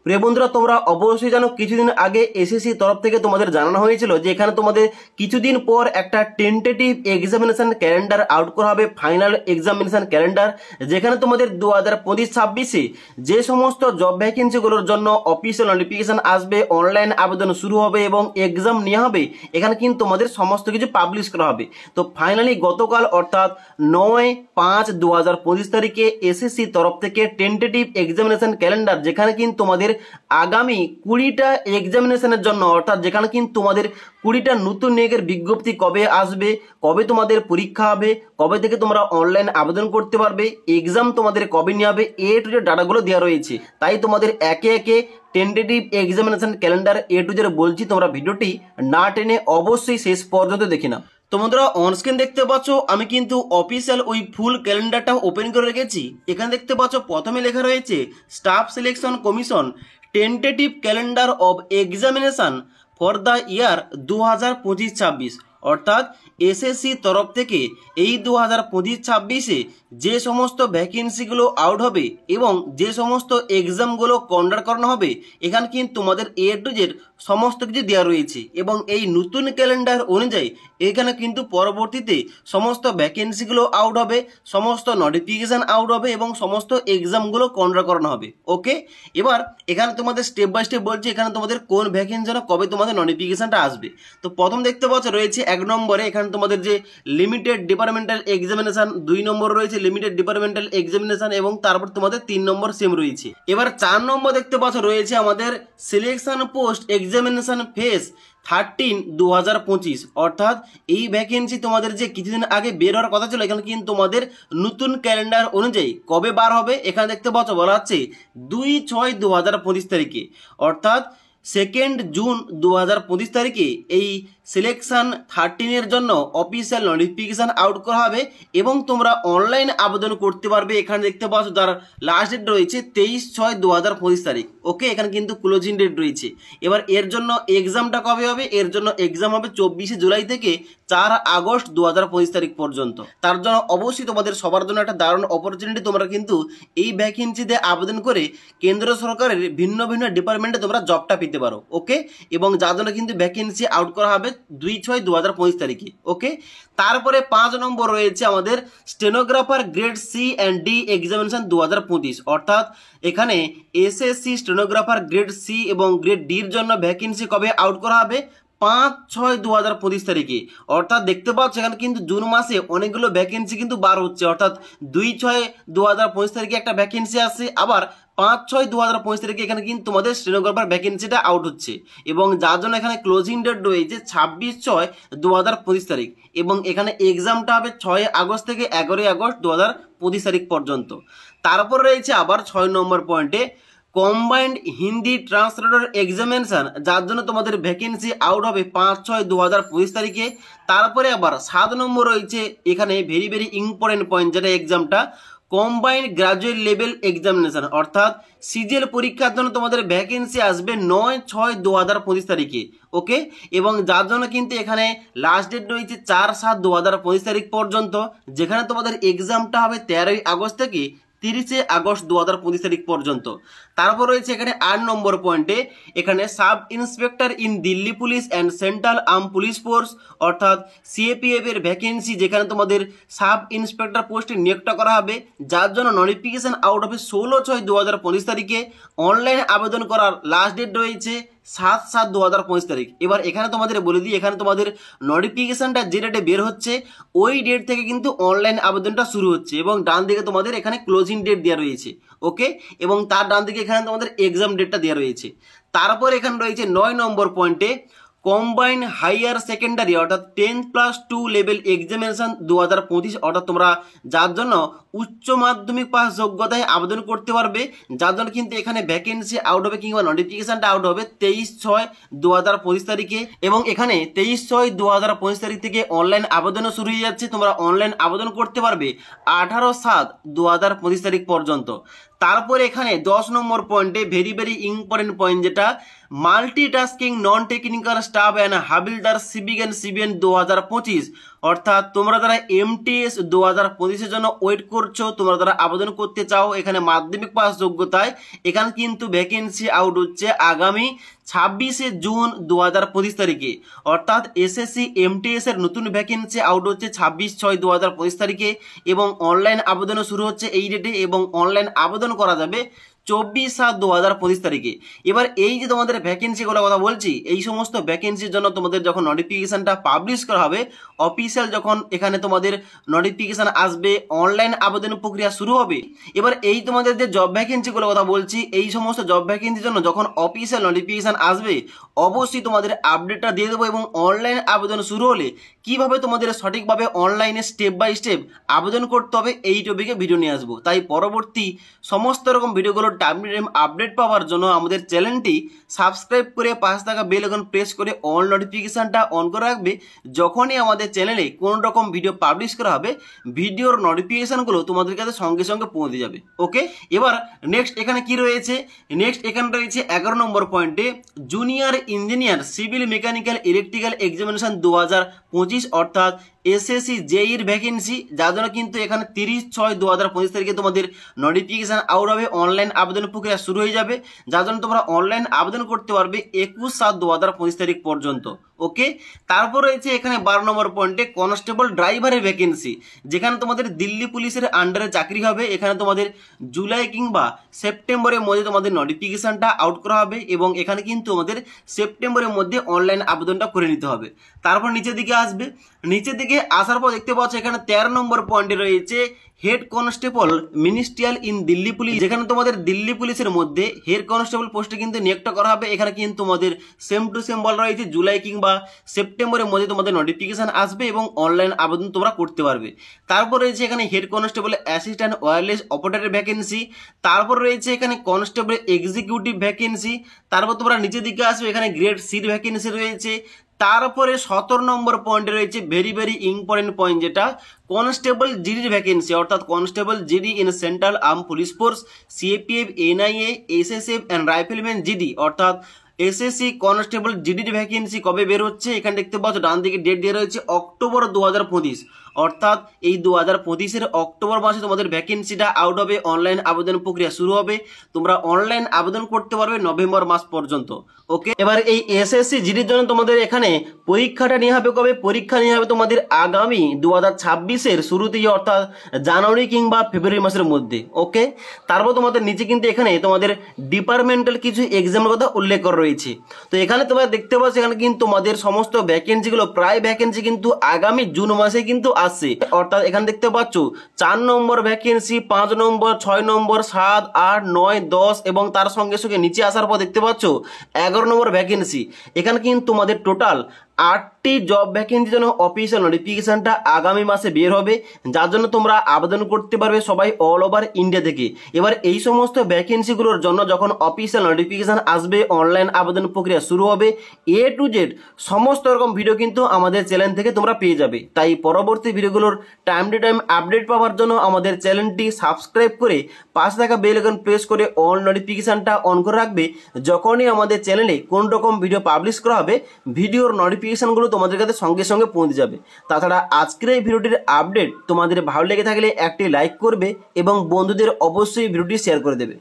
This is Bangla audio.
প্রিয় বন্ধুরা, তোমরা অবশ্যই জানো কিছুদিন আগে এসএসসি তরফ থেকে তোমাদের জানানো হয়েছিল যে এখানে তোমাদের কিছুদিন পর একটা টেন্টেটিভ এক্সামিনেশন ক্যালেন্ডার আউট করা হবে, ফাইনাল এক্সামিনেশন ক্যালেন্ডার, যেখানে তোমাদের 2025-26 যে সমস্ত জব ভ্যাকেন্সিগুলোর জন্য অফিসিয়াল নোটিফিকেশন আসবে, অনলাইন আবেদন শুরু হবে এবং এক্সাম নেওয়া হবে, এখানে কিন্তু তোমাদের সমস্ত কিছু পাবলিশ করা হবে। তো ফাইনালি গতকাল অর্থাৎ 9/5/2025 তারিখে এসএসসি তরফ থেকে টেন্টেটিভ এক্সামিনেশন ক্যালেন্ডার, যেখানে কিন্তু তোমাদের আগামী 20টা এক্সামিনেশনের জন্য, অর্থাৎ যেখানে কিন্তু তোমাদের 20টা নতুন নিয়োগের বিজ্ঞপ্তি কবে আসবে, কবে তোমাদের পরীক্ষা হবে, কবে থেকে তোমরা অনলাইন আবেদন করতে পারবে, এক্সাম তোমাদের কবে নিয়ে হবে, এ টু জেড ডাটাগুলো দেওয়া রয়েছে। তাই তোমাদের একে একে tentative examination calendar A to Z বলছি, তোমরা ভিডিওটি না টেনে অবশ্যই শেষ পর্যন্ত দেখে নাও। তো বন্ধুরা, অনস্ক্রিন দেখতে পাচ্ছ আমি কিন্তু অফিসিয়াল ওই ফুল ক্যালেন্ডারটা ওপেন করে রেখেছি। এখানে দেখতে পাচ্ছ প্রথমে লেখা রয়েছে staff selection commission tentative calendar of examination for the year 2025-26, অর্থাৎ এসএসসি তরফ থেকে এই 2025-26-এ যে সমস্ত ভ্যাকেন্সিগুলো আউট হবে এবং যে সমস্ত এক্সামগুলো কন্ডাক্ট করানো হবে, এখানে কিন্তু তোমাদের এ টু জেড সমস্ত কিছু দেওয়া রয়েছে। এবং এই নতুন ক্যালেন্ডার অনুযায়ী এখানে কিন্তু পরবর্তীতে সমস্ত ভ্যাকেন্সিগুলো আউট হবে, সমস্ত নোটিফিকেশান আউট হবে এবং সমস্ত এক্সামগুলো কন্ডাক্ট করানো হবে। ওকে, এবার এখানে তোমাদের স্টেপ বাই স্টেপ বলছি এখানে তোমাদের কোন ভ্যাকেন্সি কবে তোমাদের নোটিফিকেশানটা আসবে। তো প্রথম দেখতে পাচ্ছ রয়েছে 1 নম্বরে এখানে তোমাদের যে লিমিটেড ডিপার্টমেন্টাল এক্সামিনেশন, 2 নম্বর রয়েছে লিমিটেড ডিপার্টমেন্টাল এক্সামিনেশন এবং তারপর তোমাদের 3 নম্বর সেম রয়েছে। এবার 4 নম্বর দেখতে পাচ্ছ রয়েছে আমাদের সিলেকশন পোস্ট এক্সামিনেশন ফেজ 13 2025, অর্থাৎ এই ভ্যাকেন্সি তোমাদের যে কিছুদিন আগে বের হওয়ার কথা ছিল, এখানে কিন্তু তোমাদের নতুন ক্যালেন্ডার অনুযায়ী কবে বার হবে এখানে দেখতে পাচ্ছ বলা হচ্ছে 2/6/2025 তারিখে, অর্থাৎ 2 জুন 2025 তারিখে এই সিলেকশন 13-এর জন্য অফিসিয়াল নোটিফিকেশান আউট করা হবে এবং তোমরা অনলাইন আবেদন করতে পারবে। এখানে দেখতে পাচ্ছ যার লাস্ট ডেট রয়েছে 23/6/2025 তারিখ। ওকে, এখানে কিন্তু ক্লোজিং ডেট রয়েছে। এবার এর জন্য এক্সামটা কবে হবে? এর জন্য এক্সাম হবে 24 জুলাই থেকে 4 আগস্ট 2025 তারিখ পর্যন্ত। তার জন্য অবশ্যই তোমাদের সবার জন্য একটা দারুণ অপরচুনিটি, তোমরা কিন্তু এই ভ্যাকেন্সিতে আবেদন করে কেন্দ্র সরকারের ভিন্ন ভিন্ন ডিপার্টমেন্টে তোমরা জবটা পেতে পারো। ওকে, এবং যার জন্য কিন্তু ভ্যাকেন্সি আউট করা হবে 2/6/2025 তারিখে। ওকে, তারপরে 5 নম্বর রয়েছে আমাদের stenographer grade C and D examination 2025, অর্থাৎ এখানে এসএসসি স্টেনোগ্রাফার গ্রেড সি এবং গ্রেড ডির জন্য ভ্যাকেন্সি কবে আউট করা হবে? 5/6/2025 তারিখে। অর্থাৎ দেখতে পাচ্ছ এখানে কিন্তু জুন মাসে অনেকগুলো ভ্যাকেন্সি কিন্তু বার হচ্ছে, অর্থাৎ 2/6/2025 তারিখে একটা ভ্যাকেন্সি আসছে, আবার 5/6/2025 তারিখে এখানে কিন্তু তোমাদের স্টেনোগ্রাফার ভ্যাকেন্সিটা আউট হচ্ছে এবং যার জন্য এখানে ক্লোজিং ডেট রয়েছে 26/6/2025 তারিখ এবং এখানে এক্সামটা হবে 6 আগস্ট থেকে 11 আগস্ট 2025 তারিখ পর্যন্ত। তারপর রয়েছে আবার 6 নম্বর পয়েন্টে কম্বাইন্ড হিন্দি ট্রান্সলেটর এক্সামিনেশন, যার জন্য তোমাদের ভ্যাকেন্সি আউট হবে 5/6/2025 তারিখে। তারপরে আবার 7 নম্বর রয়েছে এখানে ভেরি ভেরি ইম্পর্টেন্ট পয়েন্ট, যেটা এক্সামটা কম্বাইন্ড গ্রাজুয়েট লেভেল এক্সামিনেশন, অর্থাৎ সিজিএল পরীক্ষার জন্য তোমাদের ভ্যাকেন্সি আসবে 9/6/2025 তারিখে। ওকে, এবং যার জন্য কিন্তু এখানে লাস্ট ডেট রয়েছে 4/7/2025 তারিখ পর্যন্ত, যেখানে তোমাদের এক্সামটা হবে 13 আগস্ট থেকে 30 আগস্ট 2025 তারিখ পর্যন্ত। তারপর রয়েছে এখানে 8 নম্বর পয়েন্টে এখানে sub inspector in Delhi police and central arm police force, অর্থাৎ সিএপিএফ এর ভ্যাকেন্সি, যেখানে তোমাদের সাব ইন্সপেক্টর পোস্টে নিয়োগটা করা হবে, যার জন্য নোটিফিকেশন আউট হবে 16/6/2025 তারিখে। অনলাইন আবেদন করার লাস্ট ডেট রয়েছে 7/7/2025 তারিখ। এবার এখানে তোমাদের বলে দিই, এখানে তোমাদের নোটিফিকেশনটা যে ডেটে বের হচ্ছে ওই ডেট থেকে কিন্তু অনলাইন আবেদনটা শুরু হচ্ছে এবং ডান দিকে তোমাদের এখানে ক্লোজিং ডেট দেওয়া রয়েছে। ওকে, এবং তার ডান দিকে এখানে তোমাদের এক্সাম ডেটটা দেওয়া রয়েছে। তারপর এখানে রয়েছে 9 নম্বর পয়েন্টে কম্বাইন্ড হাইয়ার সেকেন্ডারি, অর্থাৎ 10+2 লেভেল এক্সামিনেশন 2025, অর্থাৎ তোমরা যার জন্য উচ্চ মাধ্যমিক পাস যোগ্যতায় আবেদন করতে পারবে, যার জন্য কিন্তু এখানে ভ্যাকেন্সি আউট হবে কিংবা নোটিফিকেশনটা আউট হবে 23/6/2025 তারিখে এবং এখানে 23/6/2025 তারিখ থেকে অনলাইন আবেদনও শুরু হয়ে যাচ্ছে। তোমরা অনলাইন আবেদন করতে পারবে 18/7/2025 তারিখ পর্যন্ত। তারপরে এখানে 10 নম্বর পয়েন্টে ভেরি ভেরি ইম্পর্টেন্ট পয়েন্ট, যেটা multitasking non technical staff and havildar সিভিক অ্যান্ড সিভিএন 2025, অর্থাৎ তোমরা যারা MTS 2025-এর জন্য ওয়েট করছো, তোমরা যারা আবেদন করতে চাও এখানে মাধ্যমিক পাস যোগ্যতায়, এখানে কিন্তু ভ্যাকেন্সি আউট হচ্ছে আগামী 26শে জুন 2025 তারিখে। অর্থাৎ SSC MTS এর নতুন ভ্যাকেন্সি আউট হচ্ছে 26/6/2025 তারিখে, এবং অনলাইন আবেদনও শুরু হচ্ছে এই ডেটে, এবং অনলাইন আবেদন করা যাবে 24/7/2025 তারিখে। এবার এই যে তোমাদের ভ্যাকেন্সিগুলোর কথা বলছি, এই সমস্ত ভ্যাকেন্সির জন্য তোমাদের যখন নোটিফিকেশনটা পাবলিশ করা হবে, অফিসিয়াল যখন এখানে তোমাদের নোটিফিকেশন আসবে, অনলাইন আবেদন প্রক্রিয়া শুরু হবে। এবার এই তোমাদের যে জব ভ্যাকেন্সিগুলোর কথা বলছি, এই সমস্ত জব ভ্যাকেন্সির জন্য যখন অফিসিয়াল নোটিফিকেশন আসবে, অবশ্যই তোমাদের আপডেটটা দিয়ে দেবো, এবং অনলাইন আবেদন শুরু হলে কিভাবে তোমাদের সঠিকভাবে অনলাইনে স্টেপ বাই স্টেপ আবেদন করতে হবে এই টপিকে ভিডিও নিয়ে আসবো। তাই পরবর্তী সমস্ত রকম ভিডিওগুলোর টাইম টু টাইম আপডেট পাওয়ার জন্য আমাদের চ্যানেলটি সাবস্ক্রাইব করে পাশে থাকা বেল আইকন প্রেস করে অল নোটিফিকেশনটা অন করে রাখবে। যখনই আমাদের চ্যানেলে কোনো রকম ভিডিও পাবলিশ করা হবে, ভিডিওর নোটিফিকেশনগুলো তোমাদের কাছে সঙ্গে সঙ্গে পৌঁছে যাবে। ওকে, এবার নেক্সট এখানে কি রয়েছে, নেক্সট এখানে রয়েছে 11 নম্বর পয়েন্টে junior engineer civil mechanical electrical examination 2025, অর্থাৎ SSC JEE-র ভ্যাকেন্সি, যার জন্য কিন্তু এখানে 30/6/2025 তারিখে তোমাদের নোটিফিকেশন আউট হবে, অনলাইন আবেদন প্রক্রিয়া শুরু হয়ে যাবে, যার জন্য তোমরা অনলাইন আবেদন করতে পারবে 21/7/2025 তারিখ পর্যন্ত। ওকে, তারপর রয়েছে এখানে 12 নম্বর পয়েন্টে কনস্টেবল ড্রাইভারের ভ্যাকেন্সি, যেখানে তোমাদের দিল্লি পুলিশের আন্ডারে চাকরি হবে। এখানে তোমাদের জুলাই কিংবা সেপ্টেম্বরের মধ্যে তোমাদের নোটিফিকেশনটা আউট করা হবে, এবং এখানে কিন্তু তোমাদের সেপ্টেম্বরের মধ্যে অনলাইন আবেদনটা করে নিতে হবে। তারপর নিচের দিকে আসবে, নিচের দিকে আসার পর দেখতে পাচ্ছ এখানে 13 নম্বর পয়েন্টে রয়েছে head constable ministerial in Delhi police, যেখানে তোমাদের দিল্লি পুলিশের মধ্যে হেড কনস্টেবল পোস্টে কিন্তু নিয়োগ করা হবে। এখানে কিন্তু তোমাদের সেম টু সেম বলা রয়েছে জুলাই কিংবা সেপ্টেম্বরের মধ্যে তোমাদের নোটিফিকেশন আসবে, এবং অনলাইন আবেদন তোমরা করতে পারবে। তারপর রয়েছে এখানে head constable assistant wireless operator vacancy, তারপর রয়েছে এখানে কনস্টেবল এক্সিকিউটিভ ভ্যাকেন্সি, তারপর তোমরা নিচের দিকে আসবে এখানে গ্রেড সির ভ্যাকেন্সি রয়েছে। তারপরে 17 নম্বর পয়েন্টে রয়েছে ভেরি ভেরি ইম্পর্টেন্ট পয়েন্ট, যেটা কনস্টেবল জিডির ভ্যাকেন্সি, অর্থাৎ constable GD in central arm police force, CAPF, NIA, SSF and rifleman GD, অর্থাৎ SSC কনস্টেবল জিডির ভ্যাকেন্সি কবে বের হচ্ছে, এখানে দেখতে পাচ্ছ ডান দিকে ডেট দিয়ে রয়েছে অক্টোবর 2025, অর্থাৎ এই 2025-এর অক্টোবর মাসে তোমাদের ভ্যাকেন্সিটা আউট হবে, অনলাইন আবেদন প্রক্রিয়া শুরু হবে, তোমরা অনলাইন আবেদন করতে পারবে নভেম্বর মাস পর্যন্ত। ওকে, এবার এই SSC জিডির জন্য তোমাদের এখানে পরীক্ষাটা নিয়ে হবে কবে, পরীক্ষা নিয়ে হবে তোমাদের আগামী 2026-এর শুরুতেই, অর্থাৎ জানুয়ারি কিংবা ফেব্রুয়ারি মাসের মধ্যে। ওকে, তারপর তোমাদের নিচে কিন্তু এখানে তোমাদের ডিপার্টমেন্টাল কিছু এক্সামের কথা উল্লেখ করা রয়েছে। তো এখানে তোমরা দেখতে পাচ্ছ এখানে কিন্তু তোমাদের সমস্ত ভ্যাকেন্সিগুলো, প্রায় ভ্যাকেন্সি কিন্তু আগামী জুন মাসে কিন্তু আসছে। অর্থাৎ এখানে দেখতে পাচ্ছ 4 নম্বর ভ্যাকেন্সি, 5 নম্বর, 6 নম্বর, 7, 8, 9, 10, এবং তার সঙ্গে সঙ্গে নিচে আসার পর দেখতে পাচ্ছ 11 নম্বর ভ্যাকেন্সি। এখানে কিন্তু তোমাদের টোটাল 8টি জব ভ্যাকেন্সির জন্য অফিসিয়াল নোটিফিকেশনটা আগামী মাসে বের হবে, যার জন্য তোমরা আবেদন করতে পারবে সবাই অল ওভার ইন্ডিয়া থেকে। এবার এই সমস্ত ভ্যাকেন্সিগুলোর জন্য যখন অফিসিয়াল নোটিফিকেশন আসবে, অনলাইন আবেদন প্রক্রিয়া শুরু হবে, A to Z সমস্ত রকম ভিডিও কিন্তু আমাদের চ্যানেল থেকে তোমরা পেয়ে যাবে। তাই পরবর্তী ভিডিওগুলোর টাইম টু টাইম আপডেট পাওয়ার জন্য আমাদের চ্যানেলটি সাবস্ক্রাইব করে পাশে থাকা বেল আইকন প্রেস করে অল নোটিফিকেশনটা অন করে রাখবে। যখনই আমাদের চ্যানেলে কোন রকম ভিডিও পাবলিশ করা হবে, ভিডিওর নোটিফিকেশনগুলো তোমাদের কাছে সঙ্গে সঙ্গে পৌঁছে যাবে। তাছাড়া আজকের এই ভিডিওটির আপডেট তোমাদের ভালো লেগে থাকলে একটি লাইক করবে, এবং বন্ধুদের অবশ্যই ভিডিওটি শেয়ার করে দেবে।